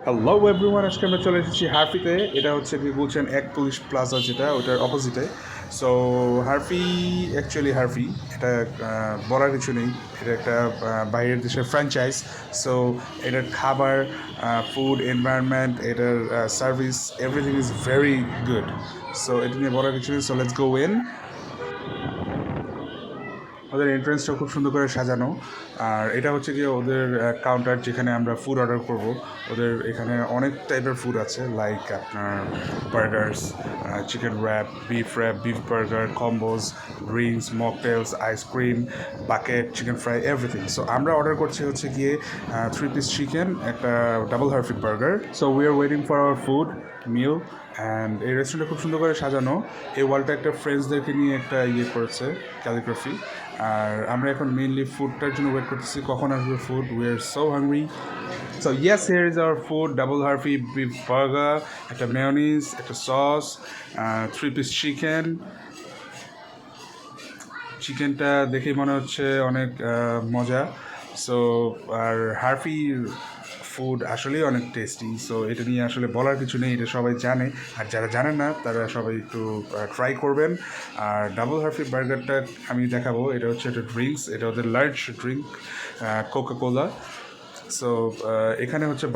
Hello everyone, আজকে আমরা চলে এসেছি হারফিতে। এটা হচ্ছে কি বলছেন এক পুলিশ প্লাজা, যেটা ওটার অপোজিটে। সো হারফি, অ্যাকচুয়ালি হারফি এটা বলার কিছু নেই। এটা একটা বাইরের দেশের ফ্র্যাঞ্চাইজ। সো এটার খাবার, ফুড, এনভায়রনমেন্ট, এটার service, everything is very good. So এটা নিয়ে বলার কিছু নেই। So let's go in. ওদের এন্ট্রেন্সটা খুব সুন্দর করে সাজানো। আর এটা হচ্ছে গিয়ে ওদের কাউন্টার, যেখানে আমরা ফুড অর্ডার করব। ওদের এখানে অনেক টাইপের ফুড আছে, লাইক আপনার burgers, chicken wrap, beef burger, combos, drinks, mocktails, ice cream, bucket, chicken fry, everything. So আমরা অর্ডার করছি হচ্ছে গিয়ে 3 পিস চিকেন, একটা double Herfy burger. So we are waiting for our food meal. And এই রেস্টুরেন্টটা খুব সুন্দর করে সাজানো। এই ওয়ালটা একটা ফ্রেন্ডসদেরকে নিয়ে একটা করেছে, ক্যালিগ্রাফি। আর আমরা এখন মেইনলি ফুডটার জন্য ওয়েট করতেছি, কখন আসবে food. We are so hungry. So yes, here is our food, double Herfy beef burger, একটা মেয়োনিজ, একটা সস, 3 পিস চিকেন। চিকেনটা দেখেই মনে হচ্ছে অনেক মজা। সো আর হারফির ফুড আসলেই অনেক টেস্টি। সো এটা নিয়ে আসলে বলার কিছু নেই, এটা সবাই জানে। আর যারা জানেন না তারা সবাই একটু ট্রাই করবেন। আর ডাবল হারফি বার্গারটা আমি দেখাবো। এটা হচ্ছে একটা ড্রিঙ্কস, এটা ওদের large drink, Coca Cola. So এখানে হচ্ছে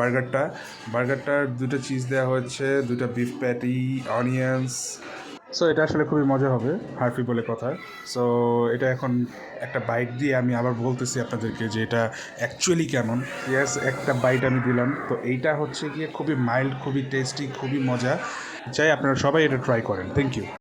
বার্গারটার 2টা চিজ দেওয়া হয়েছে, 2টা বিফ প্যাটি, অনিয়ন্স। সো এটা আসলে খুবই মজা হবে, হারফি বলে কথা। সো এটা এখন একটা বাইট দিয়ে আমি আবার বলতেছি আপনাদেরকে যে এটা অ্যাকচুয়ালি কেমন। ইয়েস, একটা বাইট আমি দিলাম। তো এইটা হচ্ছে গিয়ে খুবই মাইল্ড, খুবই টেস্টি, খুবই মজা। চাই আপনারা সবাই এটা ট্রাই করেন। Thank you.